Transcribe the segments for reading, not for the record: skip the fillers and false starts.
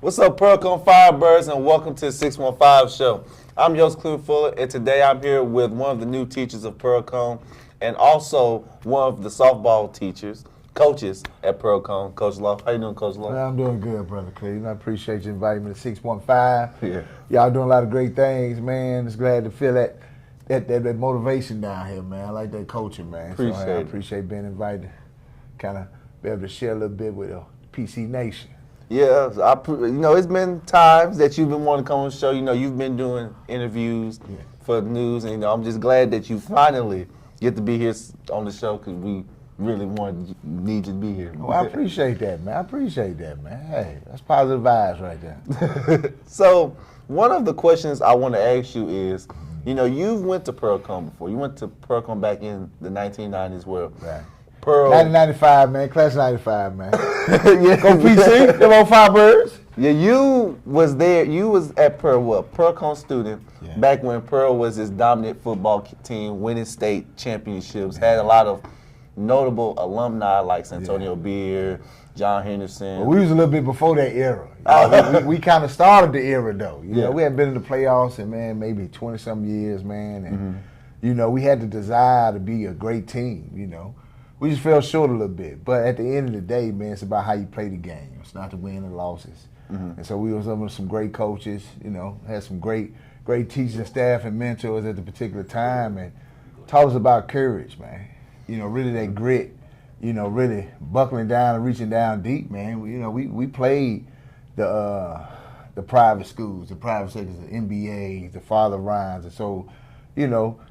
What's up, Pearl-Cohn Firebirds, and welcome to the 615 show. I'm your host, Cleve Fuller, and today I'm here with one of the new teachers of Pearl-Cohn and also one of the softball coaches at Pearl-Cohn, Coach Law. How you doing, Coach Law? I'm doing good, Brother Cleve. I appreciate you inviting me to 615. Yeah. Y'all doing a lot of great things, man. Just glad to feel that motivation down here, man. I like that coaching, man. I appreciate being invited. Kind of be able to share a little bit with the PC Nation. Yeah, it's been times that you've been wanting to come on the show. You've been doing interviews for the news, and I'm just glad that you finally get to be here on the show because we really need you to be here. Well, I appreciate that, man. Hey, that's positive vibes right there. So, one of the questions I want to ask you is, you've went to Pearl-Cohn before. You went to Pearl-Cohn back in the 1990s where right. Pearl. 1995, man. Class 95, man. Yeah. Go PC. Them old Firebirds. Yeah, you was there. You was at Pearl, Pearl-Cohn student back when Pearl was this dominant football team, winning state championships, had a lot of notable alumni like Santonio Beard, John Henderson. Well, we was a little bit before that era. We kind of started the era, though. You know, we hadn't been in the playoffs in, man, maybe 20-some years, man. And, we had the desire to be a great team, We just fell short a little bit. But at the end of the day, man, it's about how you play the game. It's not the win and losses. And so we was under some great coaches, had some great teaching staff and mentors at the particular time and taught us about courage, man. Really that grit, really buckling down and reaching down deep, man. We played the private schools, the private sectors, the MBAs, the Father Rhines, and so,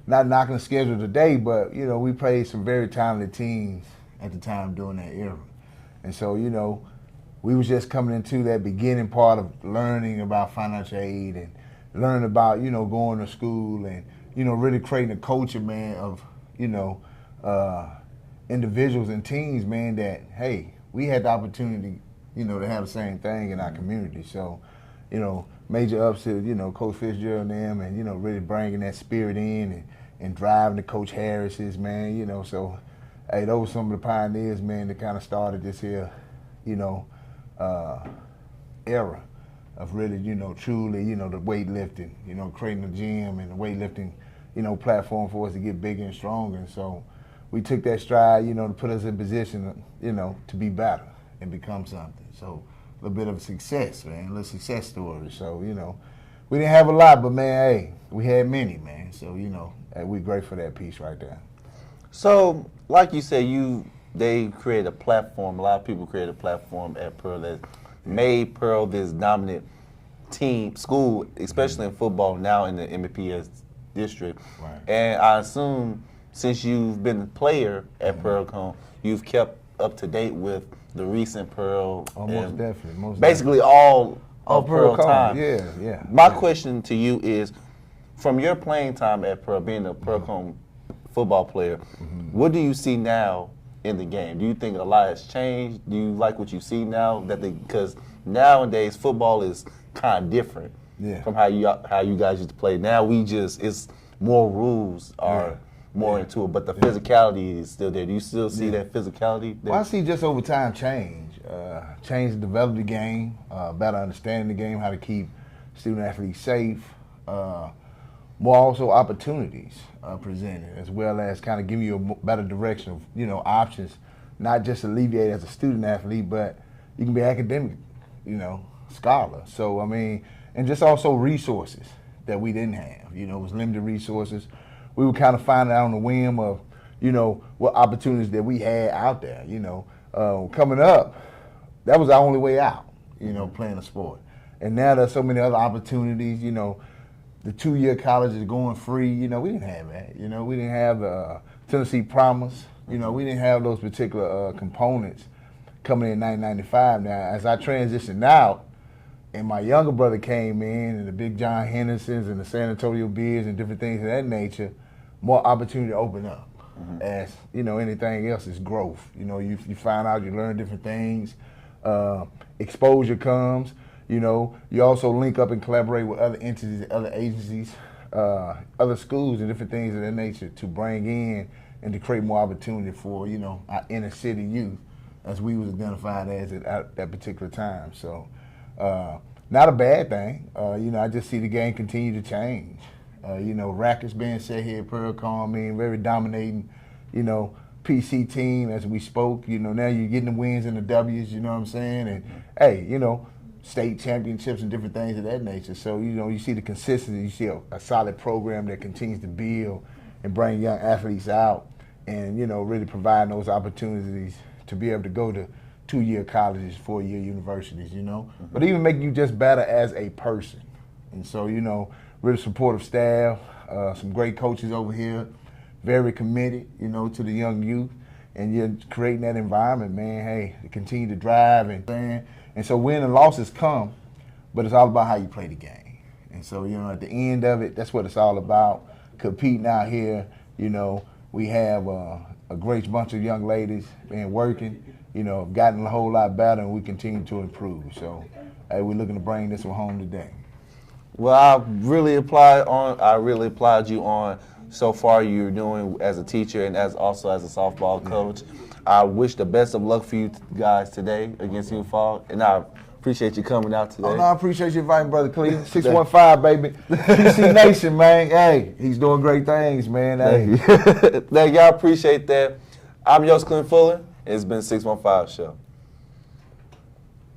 not knocking the schedule today, but, we played some very talented teams at the time during that era. And so, we was just coming into that beginning part of learning about financial aid and learning about, going to school and, really creating a culture, man, of, individuals and teams, man, that, hey, we had the opportunity, to have the same thing in our community. So, major ups to, Coach Fitzgerald and them and, really bringing that spirit in and driving the Coach Harris's, man, So, hey, those were some of the pioneers, man, that kind of started this here, era of really, truly, the weightlifting, creating a gym and the weightlifting, platform for us to get bigger and stronger. And so we took that stride, to put us in position, to be better and become something. So a little bit of a success, man, a little success story. So, we didn't have a lot, but, man, hey, we had many, man. So, we're grateful for that piece right there. So, like you said, they created a platform. A lot of people created a platform at Pearl that made Pearl this dominant school, especially in football, now in the MPS district. Right. And I assume since you've been a player at Pearl-Cohn, you've kept up to date with the recent Pearl. Oh, most definitely. Basically all of Pearl time. Yeah. My question to you is, from your playing time at Pearl, being a Pearl-Cohn football player, what do you see now in the game? Do you think a lot has changed? Do you like what you see now? Because nowadays football is kind of different from how you guys used to play. Now it's more rules are more into it, but the physicality is still there. Do you still see that phicality there? Well, I see just over time change to develop the game, better understanding the game, how to keep student athletes safe, more also opportunities presented, as well as kind of giving you a better direction of, options, not just alleviate as a student athlete, but you can be academic, scholar. So, and just also resources that we didn't have. It was limited resources. We were kind of finding out on the whim of, what opportunities that we had out there. Coming up, that was our only way out, playing a sport. And now there's so many other opportunities, the 2-year college is going free. We didn't have that. We didn't have the Tennessee Promise. We didn't have those particular components coming in 1995. Now, as I transitioned out, and my younger brother came in, and the big John Hendersons and the San Antonio Bears and different things of that nature, more opportunity to open up. As anything else is growth. You find out, you learn different things. Exposure comes. You also link up and collaborate with other entities, other agencies, other schools and different things of that nature to bring in and to create more opportunity for, our inner city youth, as we was identified as at that particular time. So Not a bad thing. I just see the game continue to change. Rackets being set here at Pearl-Cohn, very dominating, PC team as we spoke. Now you're getting the wins and the W's, you know what I'm saying? And, hey, state championships and different things of that nature. So, you see the consistency. You see a solid program that continues to build and bring young athletes out and, really provide those opportunities to be able to go to 2-year colleges, 4-year universities, But even make you just better as a person. And so, really supportive staff, some great coaches over here, very committed, to the young youth. And you're creating that environment, man, hey, to continue to drive and so win and losses come, but it's all about how you play the game. And so, at the end of it, that's what it's all about. Competing out here, we have a great bunch of young ladies been working, have gotten a whole lot better, and we continue to improve. So, hey, we're looking to bring this one home today. Well, I really applaud you on so far you're doing as a teacher and also as a softball coach. I wish the best of luck for you guys today against Sioux Falls, and I appreciate you coming out today. Oh, no, I appreciate you inviting Brother Cleveland. 615, baby. PC Nation, man. Hey, he's doing great things, man. Hey. Thank you. I appreciate that. I'm Yost Clint Fuller. It's been 615 Show.